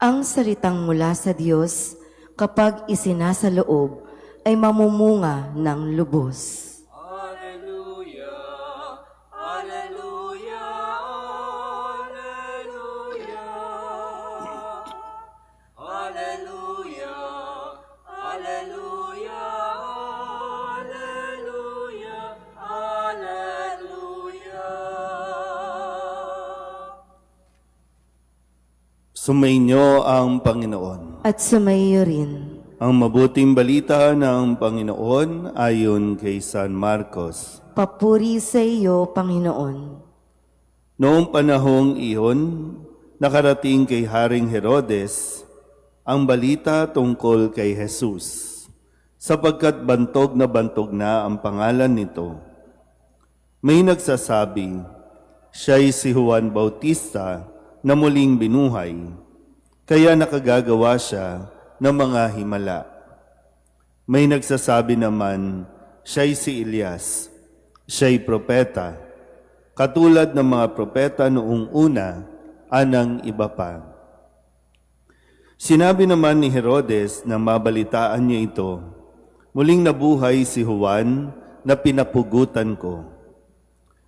Ang salitang mula sa Diyos, kapag isinasaloob, ay mamumunga ng lubos. Hallelujah, Hallelujah, Hallelujah, Hallelujah, Hallelujah, Hallelujah, Hallelujah. Sumainyo ang Panginoon. At sumaiyo rin. Ang mabuting balita ng Panginoon ayon kay San Marcos. Papuri sa iyo, Panginoon. Noong panahong iyon, nakarating kay Haring Herodes ang balita tungkol kay Jesus, sapagkat bantog na ang pangalan nito. May nagsasabi, siya'y si Juan Bautista na muling binuhay, kaya nakagagawa siya ng mga himala. May nagsasabi naman, siya'y si Elias, siya'y propeta, katulad ng mga propeta noong una, anang iba pa. Sinabi naman ni Herodes na mabalitaan niya ito, muling nabuhay si Juan na pinapugutan ko.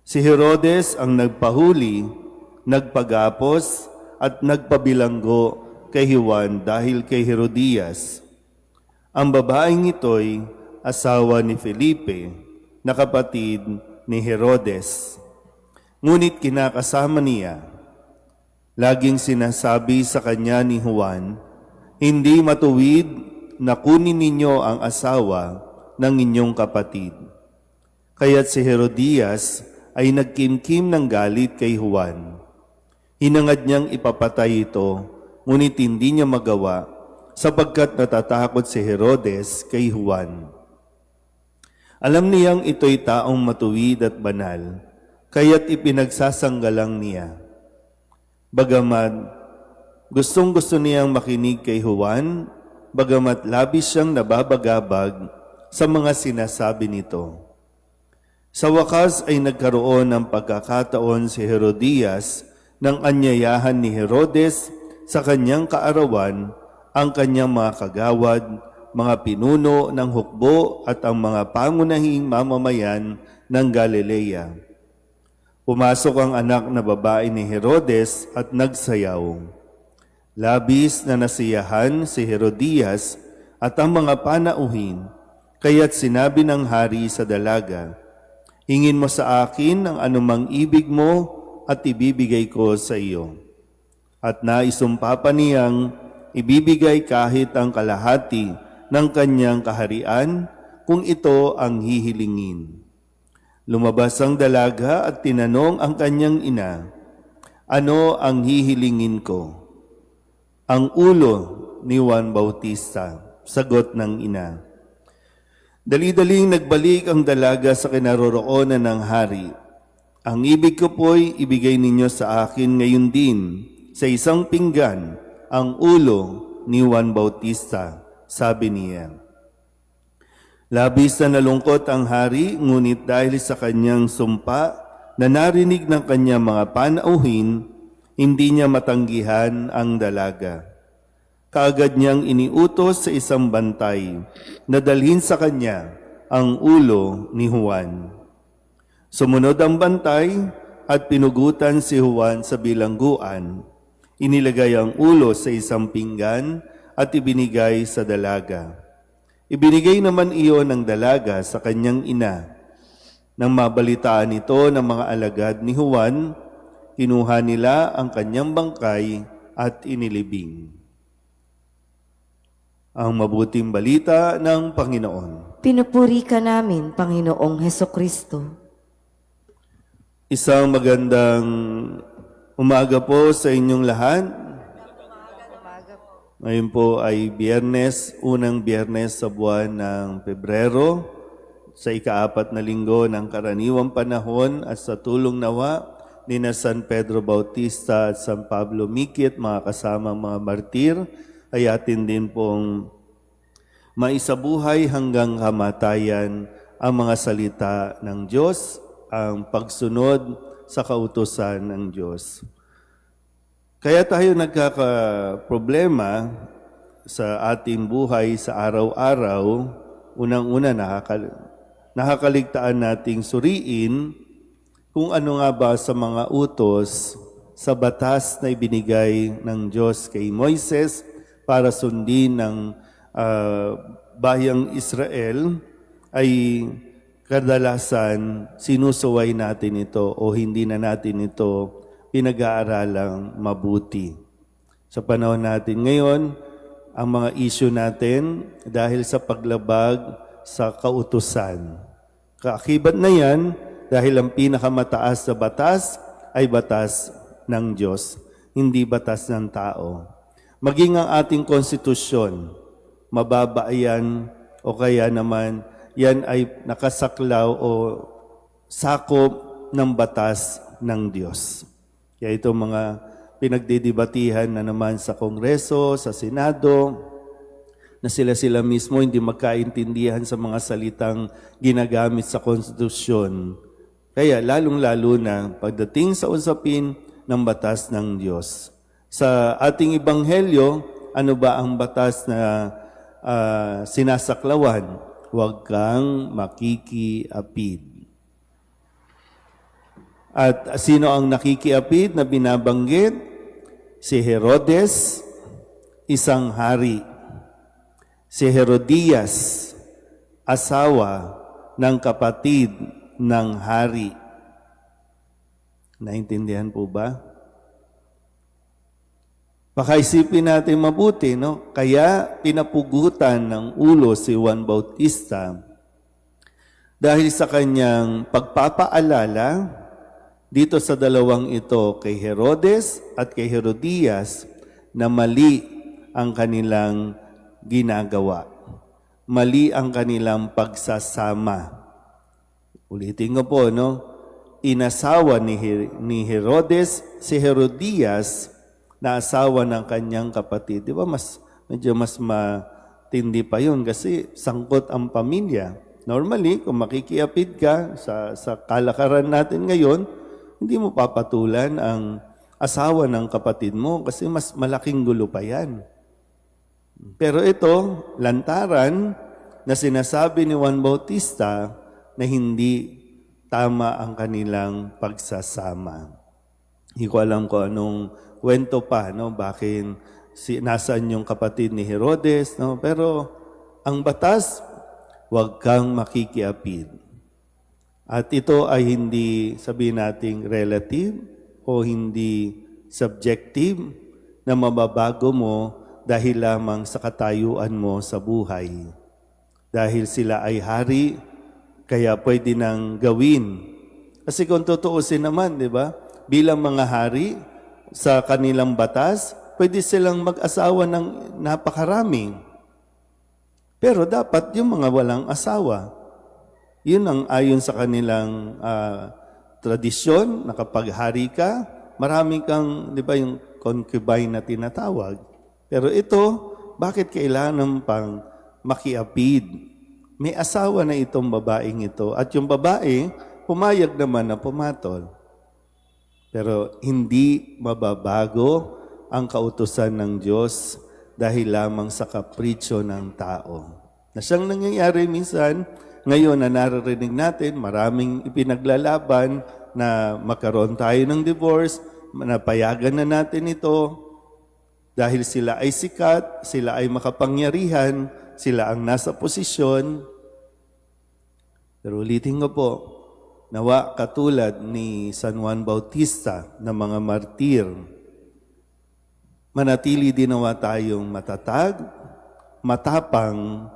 Si Herodes ang nagpahuli, nagpagapos at nagpabilanggo kay Juan dahil kay Herodias. Ang babaeng ito'y asawa ni Felipe, na kapatid ni Herodes. Ngunit kinakasama niya. Laging sinasabi sa kanya ni Juan, hindi matuwid na kunin ninyo ang asawa ng inyong kapatid. Kaya't si Herodias ay nagkimkim ng galit kay Juan. Hinangad niyang ipapatay ito, ngunit hindi niya magawa sapagkat natatakot si Herodes kay Juan. Alam niyang ito'y taong matuwid at banal, kaya't ipinagsasanggalang niya. Bagamat gustong-gusto niyang makinig kay Juan, bagamat labis siyang nababagabag sa mga sinasabi nito. Sa wakas ay nagkaroon ng pagkakataon si Herodias nang anyayahan ni Herodes sa kanyang kaarawan ang kanyang mga kagawad, mga pinuno ng hukbo at ang mga pangunahing mamamayan ng Galilea. Pumasok ang anak na babae ni Herodes at nagsayaw. Labis na nasiyahan si Herodias at ang mga panauhin, kaya't sinabi ng hari sa dalaga, hingin mo sa akin ang anumang ibig mo at ibibigay ko sa iyo. At naisumpa pa niyang ibibigay kahit ang kalahati ng kanyang kaharian kung ito ang hihilingin. Lumabas ang dalaga at tinanong ang kanyang ina, ano ang hihilingin ko? Ang ulo ni Juan Bautista, sagot ng ina. Dali-daling nagbalik ang dalaga sa kinaroroonan ng hari. Ang ibig ko po'y ibigay ninyo sa akin ngayon din, sa isang pinggan, ang ulo ni Juan Bautista, sabi niya. Labis na nalungkot ang hari, ngunit dahil sa kanyang sumpa na narinig ng kanyang mga panauhin, hindi niya matanggihan ang dalaga. Kaagad niyang iniutos sa isang bantay na dalhin sa kanya ang ulo ni Juan. Sumunod ang bantay at pinugutan si Juan sa bilangguan. Inilagay ang ulo sa isang pinggan at ibinigay sa dalaga. Ibinigay naman iyon ng dalaga sa kanyang ina. Nang mabalitaan ito ng mga alagad ni Juan, kinuha nila ang kanyang bangkay at inilibing. Ang mabuting balita ng Panginoon. Pinupuri ka namin, Panginoong Hesukristo. Isang magandang umaga po sa inyong lahat. Ngayon po ay Biyernes, unang Biyernes sa buwan ng Pebrero, sa ika-4 na linggo ng karaniwang panahon at sa tulong nawa ni na San Pedro Bautista at San Pablo Miquit, mga kasamang mga martir, ay atin din pong maisabuhay hanggang kamatayan ang mga salita ng Diyos, ang pagsunod sa kautusan ng Diyos. Kaya tayo nagkakaproblema sa ating buhay sa araw-araw. Unang-una, nakakaligtaan nating suriin kung ano nga ba sa mga utos sa batas na ibinigay ng Diyos kay Moises para sundin ng bayang Israel ay kadalasan sinusuway natin ito o hindi na natin ito pinag-aaralang mabuti. Sa panahon natin ngayon, ang mga issue natin dahil sa paglabag sa kautusan. Kaakibat na yan dahil ang pinakamataas na batas ay batas ng Diyos, hindi batas ng tao. Maging ang ating konstitusyon, mababa yan o kaya naman yan ay nakasaklaw o sakop ng batas ng Diyos. Kaya itong mga pinagdidibatihan na naman sa Kongreso, sa Senado, na sila mismo hindi magkaintindihan sa mga salitang ginagamit sa konstitusyon. Kaya lalong-lalo na pagdating sa usapin ng batas ng Diyos. Sa ating Ebanghelyo, ano ba ang batas na sinasaklawan? Huwag kang makikiapid. At sino ang nakikiapid na binabanggit? Si Herodes, isang hari. Si Herodias, asawa ng kapatid ng hari. Naintindihan po ba? Pakaisipin natin mabuti, no? Kaya pinapugutan ng ulo si Juan Bautista dahil sa kanyang pagpapaalala dito sa dalawang ito, kay Herodes at kay Herodias, na mali ang kanilang ginagawa. Mali ang kanilang pagsasama. Ulitin ko po, no? Inasawa ni Herodes si Herodias na asawa ng kanyang kapatid. Di ba medyo mas matindi pa yun kasi sangkot ang pamilya. Normally, kung makikiapid ka sa kalakaran natin ngayon, hindi mo papatulan ang asawa ng kapatid mo kasi mas malaking gulo pa yan. Pero ito, lantaran na sinasabi ni Juan Bautista na hindi tama ang kanilang pagsasama. Hindi ko alam kung anong kwento pa, no? Bakit nasaan yung kapatid ni Herodes, no? Pero ang batas, huwag kang makikiapid. At ito ay hindi, sabihin nating relative o hindi subjective na mababago mo dahil lamang sa katayuan mo sa buhay. Dahil sila ay hari, kaya pwede nang gawin. Kasi kung tutuusin naman, di ba? Bilang mga hari, sa kanilang batas, pwede silang mag-asawa ng napakarami. Pero dapat yung mga walang asawa. Yun ang ayon sa kanilang tradisyon, na kapag hari ka, marami kang, di ba, yung concubine na tinatawag. Pero ito, bakit kailangan pang makiapid? May asawa na itong babaeng ito, at yung babae, pumayag naman na pumatol. Pero hindi mababago ang kautusan ng Diyos dahil lamang sa kapritsyo ng tao. Na siyang nangyayari minsan, ngayon na naririnig natin, maraming ipinaglalaban na magkaroon tayo ng divorce, napayagan na natin ito dahil sila ay sikat, sila ay makapangyarihan, sila ang nasa posisyon. Pero ulitin ko po, nawa katulad ni San Juan Bautista na mga martir, manatili din nawa tayong matatag, matapang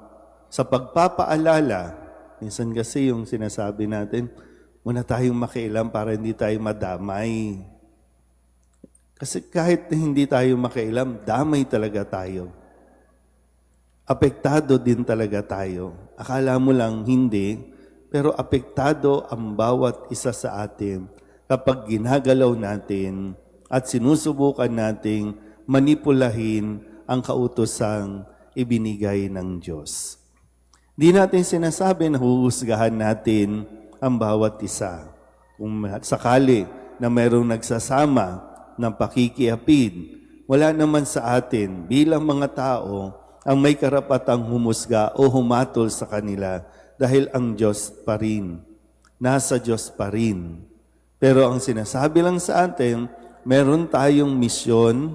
sa pagpapaalala. Minsan kasi yung sinasabi natin, muna tayong makialam para hindi tayo madamay. Kasi kahit hindi tayo makialam, damay talaga tayo. Apektado din talaga tayo. Akala mo lang hindi, pero apektado ang bawat isa sa atin kapag ginagalaw natin at sinusubukan nating manipulahin ang kautosang ibinigay ng Diyos. Di natin sinasabi na huhusgahan natin ang bawat isa. Kung sakali na mayroong nagsasama ng pakikiapid. Wala naman sa atin bilang mga tao ang may karapatang humusga o humatol sa kanila dahil ang Diyos pa rin. Nasa Diyos pa rin. Pero ang sinasabi lang sa atin, meron tayong misyon,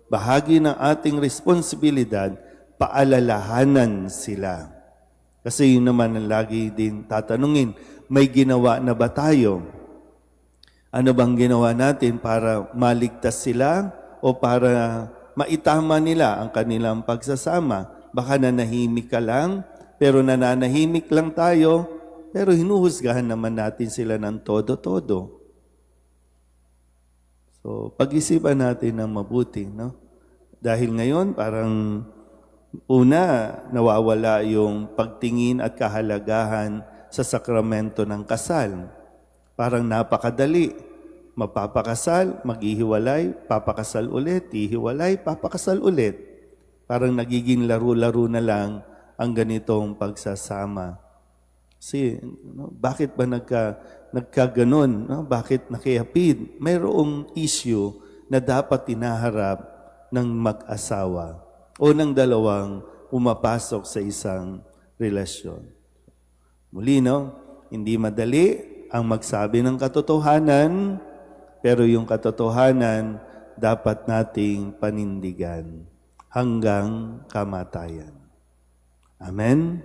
bahagi ng ating responsibilidad, paalalahanan sila. Kasi yun naman ang lagi din tatanungin, may ginawa na ba tayo? Ano bang ginawa natin para maligtas sila o para maitama nila ang kanilang pagsasama? Baka nanahimik ka lang, pero nananahimik lang tayo, pero hinuhusgahan naman natin sila ng todo-todo. So, pag-isipan natin ng mabuti, no? Dahil ngayon, parang una, nawawala yung pagtingin at kahalagahan sa sakramento ng kasal. Parang napakadali. Mapapakasal, maghihiwalay, papakasal ulit, hihiwalay, papakasal ulit. Parang nagiging laro-laro na lang ang ganitong pagsasama. Kasi, bakit ba nagkaganon? No? Bakit nakiapid? Mayroong issue na dapat tinaharap ng mag-asawa o ng dalawang pumapasok sa isang relasyon. Muli, no? Hindi madali ang magsabi ng katotohanan, pero yung katotohanan dapat nating panindigan hanggang kamatayan. Amen?